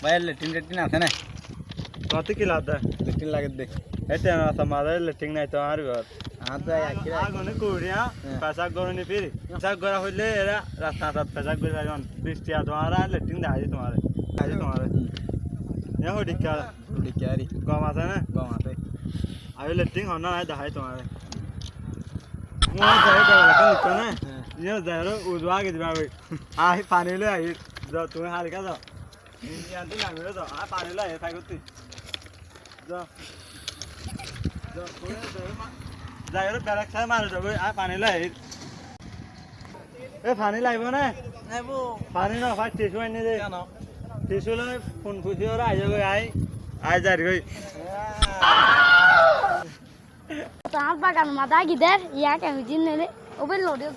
ভাই লেট্রিন টেট্রিন আছে না কত কি লাভ দেয় লেট্রিন লাগে দে এটা না সমাজে লেটিং নাই তো আর ঘর আদা একই আগুনে কুড়িয়া পেশাব করনি ফির পেশাব করা হইলে এরা রাস্তা রাত পেশাব করে যাবেন বৃষ্টি আর তোমার লেটিং দেয় তোমার আজ তোমার এ হই ডিকা ডিকারি কম আছে না গম আছে আই লেটিং হন না দেখাই তোমার মই যাই যাও কেন তো না ये जरो उजवा के दिबा आई पानी ले आई जो तुम्हें हाल का जाओ यार तुम लागे तो आ पानी ले आई करती जो जो तुम्हें जायरो बैरक से मार दो आ पानी ले आई ए पानी लाइबो ना নেবো पानी ना फास्ट टिश्यू आने दे কেন टिश्यू ले फोन खुशी और आ जाओ आई जा रही তার বাগান মাথা গিদের ইয়া কেন জিন নেলে ওবে লোডিও